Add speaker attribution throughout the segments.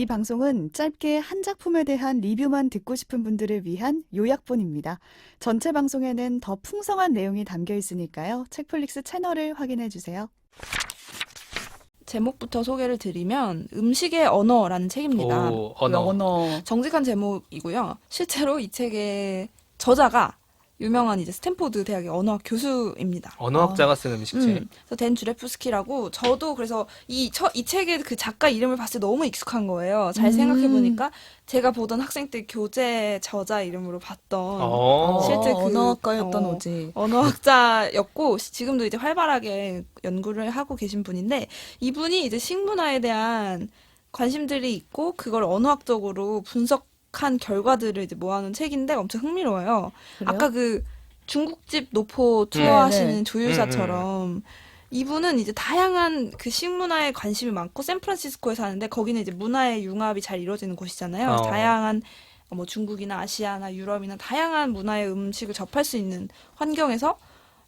Speaker 1: 이 방송은 짧게 한 작품에 대한 리뷰만 듣고 싶은 분들을 위한 요약본입니다. 전체 방송에는 더 풍성한 내용이 담겨 있으니까요. 책플릭스 채널을 확인해 주세요.
Speaker 2: 제목부터 소개를 드리면 음식의 언어라는 책입니다.
Speaker 3: 오, 언어.
Speaker 2: 정직한 제목이고요. 실제로 이 책의 저자가 유명한 이제 스탠포드 대학의 언어학 교수입니다.
Speaker 3: 언어학자가 쓴 음식책.
Speaker 2: 그래서 댄 주레프스키라고 저도 그래서 이 책의 그 작가 이름을 봤을 때 너무 익숙한 거예요. 잘 생각해 보니까 제가 보던 학생 때 교재 저자 이름으로 봤던 실제 그
Speaker 1: 언어학과였던 오지.
Speaker 2: 언어학자였고 지금도 이제 활발하게 연구를 하고 계신 분인데 이분이 이제 식문화에 대한 관심들이 있고 그걸 언어학적으로 분석한 결과들을 이제 모아놓은 책인데 엄청 흥미로워요.
Speaker 1: 그래요?
Speaker 2: 아까 그 중국집 노포 투어하시는 조율사처럼 이분은 이제 다양한 그 식문화에 관심이 많고 샌프란시스코에 사는데 거기는 이제 문화의 융합이 잘 이루어지는 곳이잖아요. 다양한 뭐 중국이나 아시아나 유럽이나 다양한 문화의 음식을 접할 수 있는 환경에서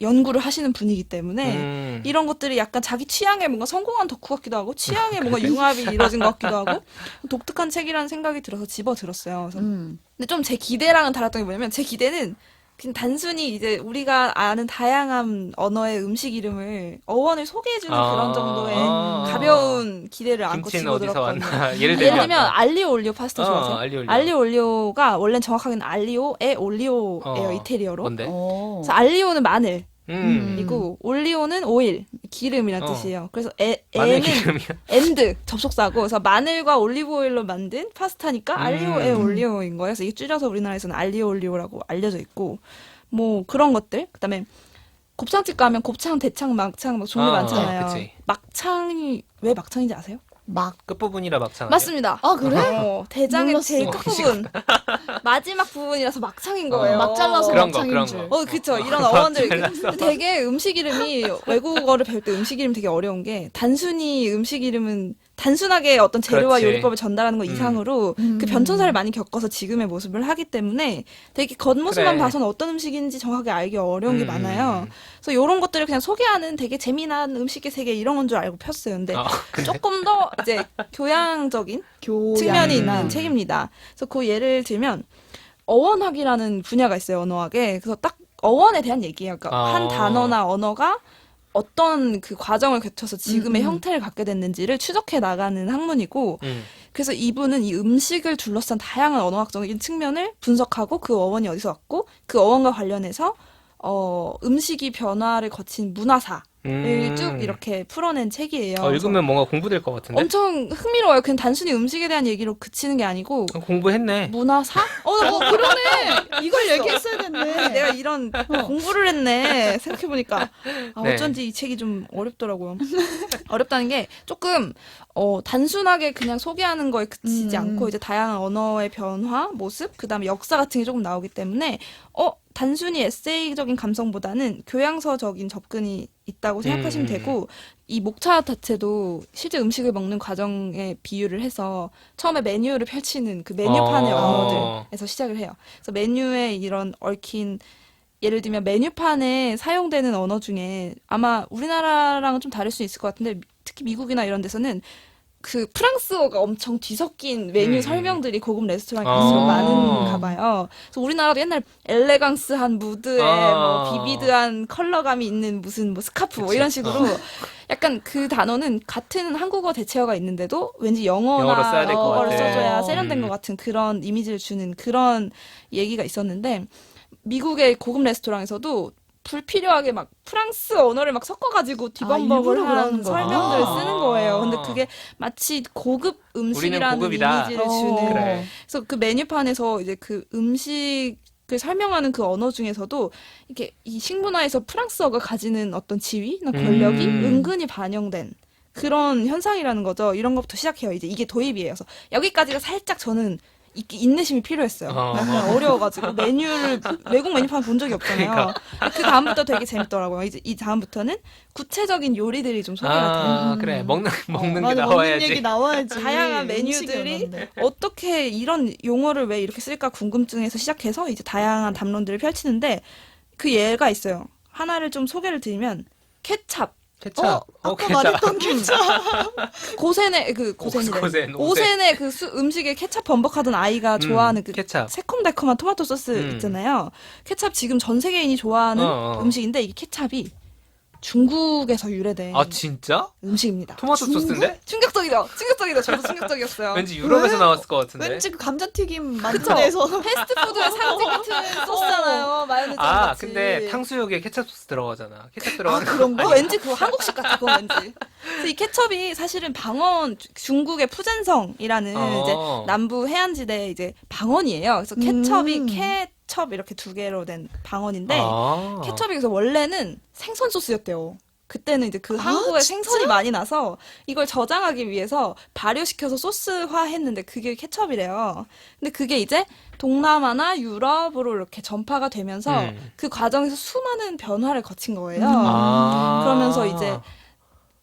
Speaker 2: 연구를 하시는 분이기 때문에 이런 것들이 약간 자기 취향에 뭔가 성공한 덕후 같기도 하고 취향에 뭔가 융합이 이루어진 것 같기도 하고 독특한 책이라는 생각이 들어서 집어들었어요. 그래서 근데 좀 제 기대랑은 달랐던 게 뭐냐면 제 기대는 그냥 단순히 이제 우리가 아는 다양한 언어의 음식 이름을 어원을 소개해주는 그런 정도의 가벼운 기대를 안고
Speaker 3: 김치는 어디서
Speaker 2: 집어들었거든요.
Speaker 3: 왔나?
Speaker 2: 예를 들면 알리오 올리오 파스타 좋아하세요?
Speaker 3: 알리오.
Speaker 2: 알리오 올리오가 원래는 정확하게는 알리오에 올리오예요. 이태리어로.
Speaker 3: 뭔데?
Speaker 2: 그래서 알리오는 마늘 그리고 올리오는 오일, 기름이란 뜻이에요. 그래서
Speaker 3: 마늘
Speaker 2: 에는
Speaker 3: 기름이야.
Speaker 2: 엔드, 접속사고 그래서 마늘과 올리브 오일로 만든 파스타니까 알리오에 올리오인 거예요. 그래서 이게 줄여서 우리나라에서는 알리오 올리오라고 알려져 있고 뭐 그런 것들. 그다음에 곱창집 가면 곱창, 대창, 막창 막 종류 많잖아요.
Speaker 3: 그치.
Speaker 2: 막창이 왜 막창인지 아세요?
Speaker 3: 끝부분이라 막창 아니야?
Speaker 2: 맞습니다.
Speaker 1: 아, 그래?
Speaker 2: 대장의
Speaker 1: 몰랐어.
Speaker 2: 제일 끝부분. 마지막 부분이라서 막창인 거예요.
Speaker 1: 막 잘라서
Speaker 3: 그런 거,
Speaker 1: 막창인
Speaker 3: 그런
Speaker 1: 줄.
Speaker 3: 거.
Speaker 2: 그쵸. 이런 어원들. 되게 음식 이름이, 외국어를 배울 때 음식 이름 되게 어려운 게, 단순히 음식 이름은, 단순하게 어떤 재료와
Speaker 3: 그렇지.
Speaker 2: 요리법을 전달하는 것 이상으로 그 변천사를 많이 겪어서 지금의 모습을 하기 때문에 되게 겉모습만
Speaker 3: 그래.
Speaker 2: 봐서는 어떤 음식인지 정확하게 알기 어려운 게 많아요. 그래서 이런 것들을 그냥 소개하는 되게 재미난 음식의 세계 이런 건 줄 알고 폈어요. 근데 조금 더 이제 교양적인 측면이 있는 책입니다. 그래서 그 예를 들면 어원학이라는 분야가 있어요. 언어학에. 그래서 딱 어원에 대한 얘기예요. 그러니까 한 단어나 언어가 어떤 그 과정을 거쳐서 지금의 형태를 갖게 됐는지를 추적해 나가는 학문이고 그래서 이분은 이 음식을 둘러싼 다양한 언어학적인 측면을 분석하고 그 어원이 어디서 왔고 그 어원과 관련해서 음식이 변화를 거친 문화사 쭉 이렇게 풀어낸 책이에요.
Speaker 3: 읽으면 뭔가 공부될 것 같은데?
Speaker 2: 엄청 흥미로워요. 그냥 단순히 음식에 대한 얘기로 그치는 게 아니고
Speaker 3: 공부했네.
Speaker 2: 문화사?
Speaker 1: 그러네. 이걸 얘기했어야 됐네.
Speaker 2: 내가 이런 공부를 했네. 생각해보니까
Speaker 3: 네.
Speaker 2: 어쩐지 이 책이 좀 어렵더라고요. 어렵다는 게 조금 단순하게 그냥 소개하는 거에 그치지 않고 이제 다양한 언어의 변화, 모습, 그다음에 역사 같은 게 조금 나오기 때문에 단순히 에세이적인 감성보다는 교양서적인 접근이 있다고 생각하시면 되고 이 목차 자체도 실제 음식을 먹는 과정에 비유를 해서 처음에 메뉴를 펼치는 그 메뉴판의 언어들에서 시작을 해요. 그래서 메뉴에 이런 얽힌 예를 들면 메뉴판에 사용되는 언어 중에 아마 우리나라랑은 좀 다를 수 있을 것 같은데 특히 미국이나 이런 데서는 그 프랑스어가 엄청 뒤섞인 메뉴 설명들이 고급 레스토랑에 갈수록 많은가 봐요. 그래서 우리나라도 옛날 엘레강스한 무드에 뭐 비비드한 컬러감이 있는 무슨 뭐 스카프 뭐 이런 식으로 약간 그 단어는 같은 한국어 대체어가 있는데도 왠지
Speaker 3: 영어로
Speaker 2: 영어나
Speaker 3: 써야 될것
Speaker 2: 한국어를
Speaker 3: 같아.
Speaker 2: 써줘야 세련된 것 같은 그런 이미지를 주는 그런 얘기가 있었는데 미국의 고급 레스토랑에서도 불필요하게 막 프랑스 언어를 막 섞어가지고 뒤범벅을
Speaker 1: 일부러
Speaker 2: 한
Speaker 1: 그러는 거야.
Speaker 2: 설명들을 쓰는 거예요. 근데 그게 마치 고급 음식이라는
Speaker 3: 고급이다.
Speaker 2: 이미지를 주는.
Speaker 3: 그래.
Speaker 2: 그래서 그 메뉴판에서 이제 그 음식을 설명하는 그 언어 중에서도 이렇게 이 식문화에서 프랑스어가 가지는 어떤 지위나 권력이 은근히 반영된 그런 현상이라는 거죠. 이런 것부터 시작해요. 이제 이게 도입이에요. 그래서 여기까지가 살짝 저는 인내심이 필요했어요. 약간 어려워가지고 메뉴를 외국 메뉴판 본 적이 없잖아요. 그 다음부터 되게 재밌더라고요. 이제 이 다음부터는 구체적인 요리들이 좀 소개가 돼요.
Speaker 3: 그래. 먹는 게
Speaker 1: 맞아, 먹는
Speaker 3: 나와야지.
Speaker 1: 얘기 나와야지.
Speaker 2: 다양한
Speaker 1: 음식이
Speaker 2: 메뉴들이
Speaker 1: 언어인데.
Speaker 2: 어떻게 이런 용어를 왜 이렇게 쓸까 궁금증에서 시작해서 이제 다양한 담론들을 펼치는데 그 예가 있어요. 하나를 좀 소개를 드리면 케찹.
Speaker 3: 케찹.
Speaker 1: 아까
Speaker 3: 케찹.
Speaker 1: 말했던 케찹.
Speaker 2: 고센의 고센이래.
Speaker 3: 고센.
Speaker 2: 오센의 그 음식에 케찹 범벅하던 아이가 좋아하는 그
Speaker 3: 케찹.
Speaker 2: 새콤달콤한 토마토 소스 있잖아요. 케찹 지금 전 세계인이 좋아하는 음식인데 이게 케찹이 중국에서 유래된
Speaker 3: 아 진짜?
Speaker 2: 음식입니다.
Speaker 3: 토마토 소스인데?
Speaker 2: 충격적이죠. 저도 충격적이었어요.
Speaker 3: 왠지 유럽에서
Speaker 1: 왜?
Speaker 3: 나왔을 것 같은데.
Speaker 1: 왠지 그 감자튀김 만든
Speaker 2: 그쵸?
Speaker 1: 데서
Speaker 2: 패스트푸드의 상징 같은 소스잖아요. 마요네즈
Speaker 3: 아
Speaker 2: 같이.
Speaker 3: 근데 탕수육에 케찹 소스 들어가잖아. 케찹 들어가는
Speaker 1: 그런 거?
Speaker 2: 왠지 그거 한국식 같아. 그거 왠지. 그래서 이 케첩이 사실은 방언 중국의 푸젠성이라는 이제 남부 해안지대 이제 방언이에요. 그래서 케첩이 케첩 이렇게 두 개로 된 방언인데 케첩이 그래서 원래는 생선 소스였대요. 그때는 이제 그 항구에 생선이 많이 나서 이걸 저장하기 위해서 발효시켜서 소스화했는데 그게 케첩이래요. 근데 그게 이제 동남아나 유럽으로 이렇게 전파가 되면서 그 과정에서 수많은 변화를 거친 거예요. 그러면서 이제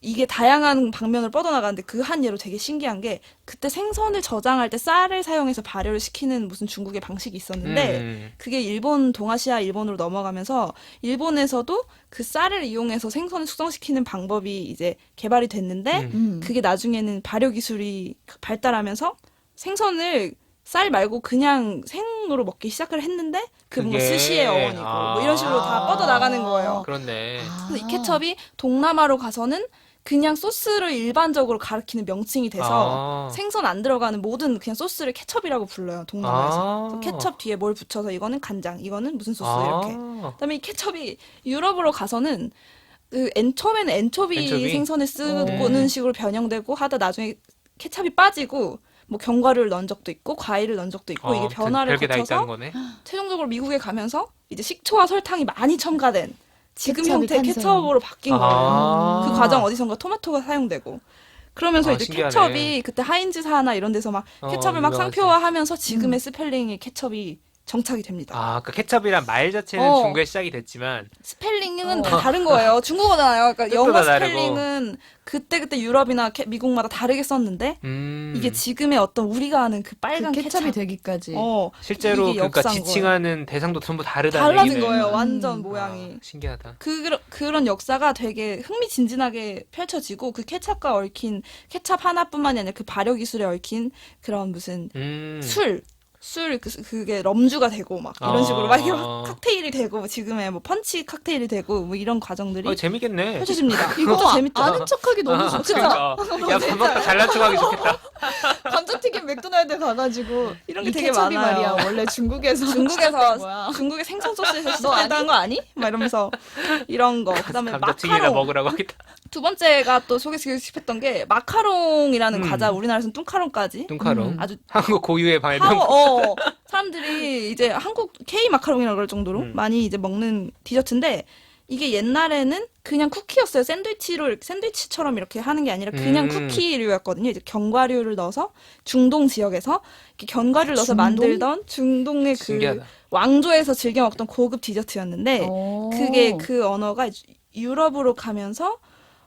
Speaker 2: 이게 다양한 방면으로 뻗어나가는데 그 한 예로 되게 신기한 게 그때 생선을 저장할 때 쌀을 사용해서 발효를 시키는 무슨 중국의 방식이 있었는데 그게 일본, 동아시아 일본으로 넘어가면서 일본에서도 그 쌀을 이용해서 생선을 숙성시키는 방법이 이제 개발이 됐는데 그게 나중에는 발효 기술이 발달하면서 생선을 쌀 말고 그냥 생으로 먹기 시작을 했는데 그 뭔가 스시의 어원이고 뭐 이런 식으로 다 뻗어나가는 거예요.
Speaker 3: 그렇네.
Speaker 2: 그래서 이 케첩이 동남아로 가서는 그냥 소스를 일반적으로 가리키는 명칭이 돼서 생선 안 들어가는 모든 그냥 소스를 케첩이라고 불러요. 동남아에서. 그래서 케첩 뒤에 뭘 붙여서 이거는 간장, 이거는 무슨 소스 이렇게. 그다음에 이 케첩이 유럽으로 가서는 처음에는 엔초비 생선을 쓰는 식으로 변형되고 하다 나중에 케첩이 빠지고 뭐 견과류를 넣은 적도 있고 과일을 넣은 적도 있고 이게 변화를
Speaker 3: 별게 다
Speaker 2: 거쳐서
Speaker 3: 있다는 거네.
Speaker 2: 최종적으로 미국에 가면서 이제 식초와 설탕이 많이 첨가된 지금
Speaker 1: 케첩이
Speaker 2: 형태의
Speaker 1: 탄생.
Speaker 2: 케첩으로 바뀐 거예요. 그 과정 어디선가 토마토가 사용되고. 그러면서 이제
Speaker 3: 신기하네.
Speaker 2: 케첩이 그때 하인즈사나 이런 데서 막 케첩을 막
Speaker 3: 유명하지.
Speaker 2: 상표화하면서 지금의 스펠링의 케첩이 정착이 됩니다.
Speaker 3: 그 케첩이란 말 자체는
Speaker 2: 어.
Speaker 3: 중국에 시작이 됐지만
Speaker 2: 스펠링은 다 다른 거예요. 중국어잖아요. 그러니까
Speaker 3: 뜻도
Speaker 2: 영어
Speaker 3: 다 다르고.
Speaker 2: 스펠링은 그때 유럽이나 미국마다 다르게 썼는데 이게 지금의 어떤 우리가 아는 그 빨간
Speaker 1: 그 케첩이
Speaker 2: 케첩.
Speaker 1: 되기까지.
Speaker 3: 실제로
Speaker 2: 이게
Speaker 3: 그러니까
Speaker 2: 역사인
Speaker 3: 지칭하는 대상도 전부 다르다는
Speaker 2: 달라진
Speaker 3: 얘기네.
Speaker 2: 거예요. 완전 모양이.
Speaker 3: 신기하다.
Speaker 2: 그런 역사가 되게 흥미진진하게 펼쳐지고 그 케찹과 얽힌 케찹 하나뿐만이 아니라 그 발효 기술에 얽힌 그런 무슨 그게 럼주가 되고 막 이런 식으로 막 이렇게 막 칵테일이 되고 지금의 뭐 펀치 칵테일이 되고 뭐 이런 과정들이
Speaker 3: 재밌겠네.
Speaker 2: 펼쳐집니다.
Speaker 1: 이거
Speaker 2: 진짜 재밌죠.
Speaker 1: 아는 척하기 너무 좋다.
Speaker 3: 그러니까. 야, 밥 먹다 잘난 척하기 좋겠다.
Speaker 1: 감자튀김 맥도날드 가가지고
Speaker 2: 이런 게
Speaker 1: 이
Speaker 2: 되게
Speaker 1: 케첩이
Speaker 2: 많아요.
Speaker 1: 말이야. 원래 중국에서
Speaker 2: 중국에서 중국의 생선 소스에서 시작했다는 거 아니? 막 이러면서 이런 거. 그다음에
Speaker 3: 감자튀김이나
Speaker 2: 마카롱.
Speaker 3: 먹으라고 하겠다.
Speaker 2: 두 번째가 또 소개시키고 싶었던 게 마카롱이라는 과자. 우리나라에서는 뚱카롱까지.
Speaker 3: 뚱카롱.
Speaker 2: 아주
Speaker 3: 한국 고유의 발명.
Speaker 2: 사람들이 이제 한국 K 마카롱이라고 그럴 정도로 많이 이제 먹는 디저트인데 이게 옛날에는 그냥 쿠키였어요. 샌드위치처럼 이렇게 하는 게 아니라 그냥 쿠키류였거든요. 이제 견과류를 넣어서 중동 지역에서 이렇게 견과류를 넣어서 만들던 중동의 그
Speaker 3: 신기하다.
Speaker 2: 왕조에서 즐겨 먹던 고급 디저트였는데 그게 그 언어가 유럽으로 가면서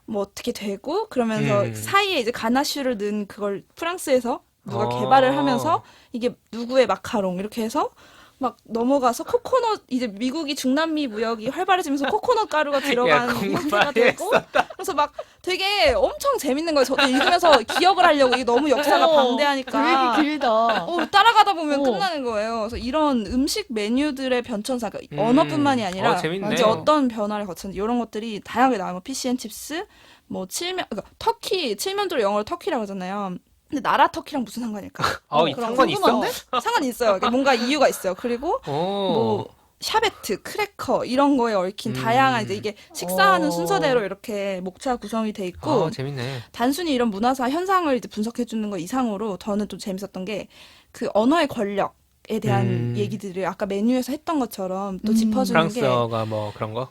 Speaker 2: 뭐 어떻게 되고 그러면서 사이에 이제 가나슈를 넣은 그걸 프랑스에서 누가 개발을 하면서 이게 누구의 마카롱 이렇게 해서 막 넘어가서 코코넛 이제 미국이 중남미 무역이 활발해지면서 코코넛 가루가 들어간 형태가 되고 그래서 막 되게 엄청 재밌는 거예요. 저도 읽으면서 기억을 하려고 이게 너무 역사가 방대하니까
Speaker 1: 되게 길다.
Speaker 2: 따라가다 보면 끝나는 거예요. 그래서 이런 음식 메뉴들의 변천사 그러니까 언어뿐만이 아니라
Speaker 3: 재밌네.
Speaker 2: 이제 어떤 변화를 거쳤는지 이런 것들이 다양하게 나와요. 피시앤칩스 뭐 칠면 그러니까 터키 칠면조를 영어로 터키라고 하잖아요. 근데 나라 터키랑 무슨 상관일까?
Speaker 3: 상관이 있어?
Speaker 2: 상관이 있어요. 그러니까 뭔가 이유가 있어요. 그리고 뭐 샤베트, 크래커 이런 거에 얽힌 다양한 이제 이게 식사하는 순서대로 이렇게 목차 구성이 돼 있고
Speaker 3: 재밌네.
Speaker 2: 단순히 이런 문화사 현상을 이제 분석해 주는 거 이상으로 저는 또 재밌었던 게 그 언어의 권력에 대한 얘기들을 아까 메뉴에서 했던 것처럼 또 짚어주는 게
Speaker 3: 프랑스어가 뭐 그런 거?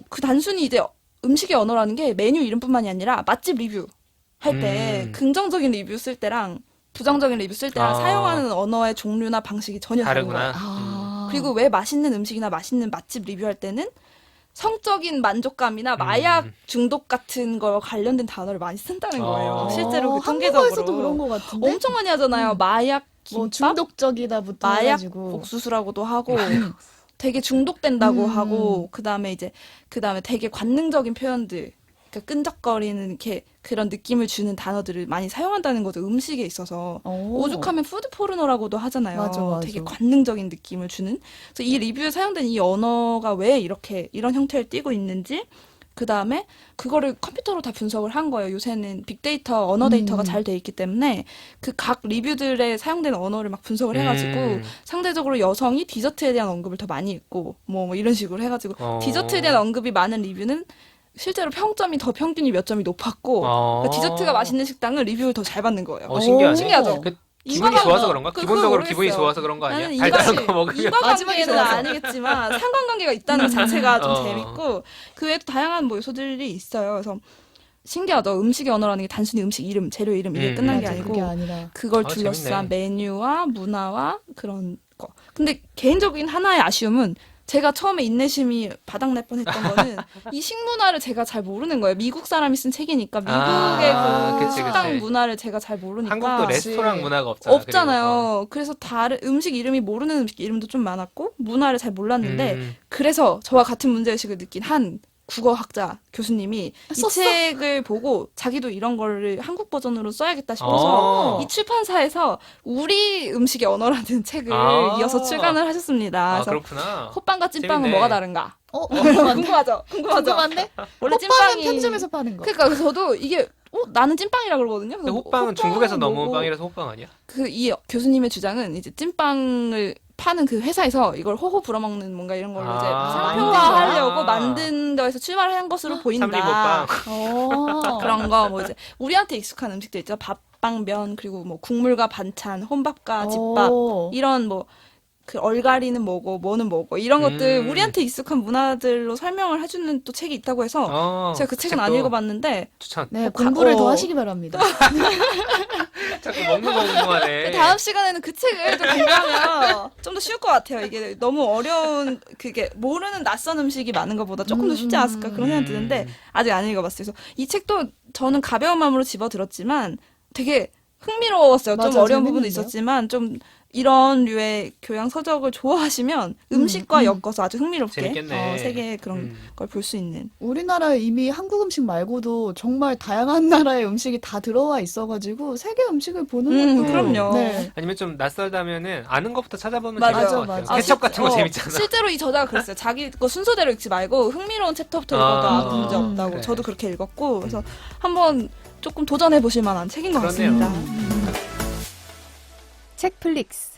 Speaker 2: 그 단순히 이제 음식의 언어라는 게 메뉴 이름뿐만이 아니라 맛집 리뷰 할 때 긍정적인 리뷰 쓸 때랑 부정적인 리뷰 쓸 때랑 사용하는 언어의 종류나 방식이 전혀 다른 거예요. 그리고 왜 맛있는 음식이나 맛있는 맛집 리뷰할 때는 성적인 만족감이나 마약 중독 같은 거 관련된 단어를 많이 쓴다는 거예요. 실제로 그 통계적으로.
Speaker 1: 한국어에서도 그런 것 같은데.
Speaker 2: 엄청 많이 하잖아요. 마약
Speaker 1: 뭐
Speaker 2: 김밥,
Speaker 1: 중독적이다부터
Speaker 2: 마약
Speaker 1: 해가지고.
Speaker 2: 옥수수라고도 하고 되게 중독된다고 하고 그다음에 되게 관능적인 표현들 그러니까 끈적거리는 이렇게 그런 느낌을 주는 단어들을 많이 사용한다는 거죠. 음식에 있어서. 오죽하면 푸드 포르노라고도 하잖아요.
Speaker 1: 맞아.
Speaker 2: 되게 관능적인 느낌을 주는. 그래서 이 리뷰에 사용된 이 언어가 왜 이렇게 이런 형태를 띠고 있는지 그 다음에 그거를 컴퓨터로 다 분석을 한 거예요. 요새는 빅데이터, 언어 데이터가 잘 돼 있기 때문에 그 각 리뷰들에 사용되는 언어를 막 분석을 해가지고 상대적으로 여성이 디저트에 대한 언급을 더 많이 했고 뭐 이런 식으로 해가지고 디저트에 대한 언급이 많은 리뷰는 실제로 평점이 더 평균이 몇 점이 높았고 그러니까 디저트가 맛있는 식당은 리뷰를 더 잘 받는 거예요.
Speaker 3: 신기하네.
Speaker 2: 신기하죠?
Speaker 3: 기분이 좋아서 그런가?
Speaker 2: 그거
Speaker 3: 기본적으로
Speaker 2: 모르겠어요.
Speaker 3: 기분이 좋아서 그런 거 아니야?
Speaker 2: 나는
Speaker 3: 달달한 거 먹으면.
Speaker 1: 마지막에
Speaker 2: 인과관계는
Speaker 1: 좋아서.
Speaker 2: 아니겠지만 상관관계가 있다는 것 자체가 좀
Speaker 3: 어.
Speaker 2: 재밌고 그 외에도 다양한 뭐 요소들이 있어요. 그래서 신기하죠. 음식의 언어라는 게 단순히 음식 이름, 재료 이름 이게 끝난 게
Speaker 1: 맞아,
Speaker 2: 아니고
Speaker 1: 그게 아니라.
Speaker 2: 그걸
Speaker 3: 아,
Speaker 2: 둘러싼
Speaker 3: 재밌네.
Speaker 2: 메뉴와 문화와 그런 거. 근데 개인적인 하나의 아쉬움은 제가 처음에 인내심이 바닥날 뻔했던 거는 이 식문화를 제가 잘 모르는 거예요. 미국 사람이 쓴 책이니까 미국의 그
Speaker 3: 그치,
Speaker 2: 식당
Speaker 3: 그치.
Speaker 2: 문화를 제가 잘 모르니까
Speaker 3: 한국도 레스토랑 문화가 없잖아.
Speaker 2: 없잖아요. 그래서 다른 음식 이름이 모르는 음식 이름도 좀 많았고 문화를 잘 몰랐는데
Speaker 3: 그리고.
Speaker 2: 그래서 저와 같은 문제의식을 느낀 한 국어학자 교수님이 이
Speaker 1: 썼어?
Speaker 2: 책을 보고 자기도 이런 거를 한국 버전으로 써야겠다 싶어서 이 출판사에서 우리 음식의 언어라는 책을 이어서 출간을 하셨습니다. 그래서
Speaker 3: 그렇구나.
Speaker 2: 호빵과 찐빵은
Speaker 3: 재밌네.
Speaker 2: 뭐가 다른가?
Speaker 1: 궁금한데?
Speaker 2: 궁금하죠?
Speaker 1: 궁금한데?
Speaker 2: 원래
Speaker 1: 호빵은
Speaker 2: 찐빵이
Speaker 1: 편점에서 파는 거.
Speaker 2: 그러니까 그래서 저도 이게 나는 찐빵이라 그러거든요.
Speaker 3: 근데
Speaker 2: 그래서
Speaker 3: 호빵은 중국에서
Speaker 2: 뭐고.
Speaker 3: 넘어온 빵이라서 호빵 아니야?
Speaker 2: 그 이 교수님의 주장은 이제 찐빵을 파는 그 회사에서 이걸 호호 불어먹는 뭔가 이런 걸로 이제 상표화하려고 만든 거에서 출발한 것으로 보인다.
Speaker 3: 삼리호빵.
Speaker 2: 그런 거 뭐 이제 우리한테 익숙한 음식들 있죠. 밥빵, 면 그리고 뭐 국물과 반찬, 혼밥과 집밥 이런 뭐 그 얼갈이는 뭐고 뭐는 뭐고 이런 것들 우리한테 익숙한 문화들로 설명을 해주는 또 책이 있다고 해서 제가 그 책은 안
Speaker 3: 책도
Speaker 2: 읽어봤는데
Speaker 3: 추천.
Speaker 1: 네, 공부를 더 하시기 바랍니다.
Speaker 3: 자꾸 먹는 거 궁금하네.
Speaker 2: 다음 시간에는 그 책을 좀 공부하면 좀 더 쉬울 것 같아요. 이게 너무 어려운 그게 모르는 낯선 음식이 많은 것보다 조금 더 쉽지 않았을까 그런 생각이 드는데 아직 안 읽어봤어요. 그래서 이 책도 저는 가벼운 마음으로 집어들었지만 되게 흥미로웠어요. 좀
Speaker 1: 맞아,
Speaker 2: 어려운 부분도
Speaker 1: 재밌는데요?
Speaker 2: 있었지만 좀 이런 류의 교양 서적을 좋아하시면 음식과 엮어서 아주 흥미롭게
Speaker 3: 재밌겠네.
Speaker 2: 세계의 그런 걸 볼 수 있는.
Speaker 1: 우리나라에 이미 한국 음식 말고도 정말 다양한 나라의 음식이 다 들어와 있어가지고 세계 음식을 보는 것도
Speaker 2: 그럼요.
Speaker 1: 네.
Speaker 3: 아니면 좀 낯설다면은 아는 것부터 찾아보면
Speaker 2: 맞아요.
Speaker 3: 재밌을 것 같아요.
Speaker 1: 맞아.
Speaker 3: 케첩 같은 거 재밌잖아.
Speaker 2: 실제로 이 저자가 그랬어요. 자기 거 순서대로 읽지 말고 흥미로운 챕터부터 읽어도 아무 문제 없다고.
Speaker 3: 그래.
Speaker 2: 저도 그렇게 읽었고 그래서 한번 조금 도전해 보실 만한 책인 것
Speaker 3: 그렇네요.
Speaker 2: 같습니다.
Speaker 1: 책플릭스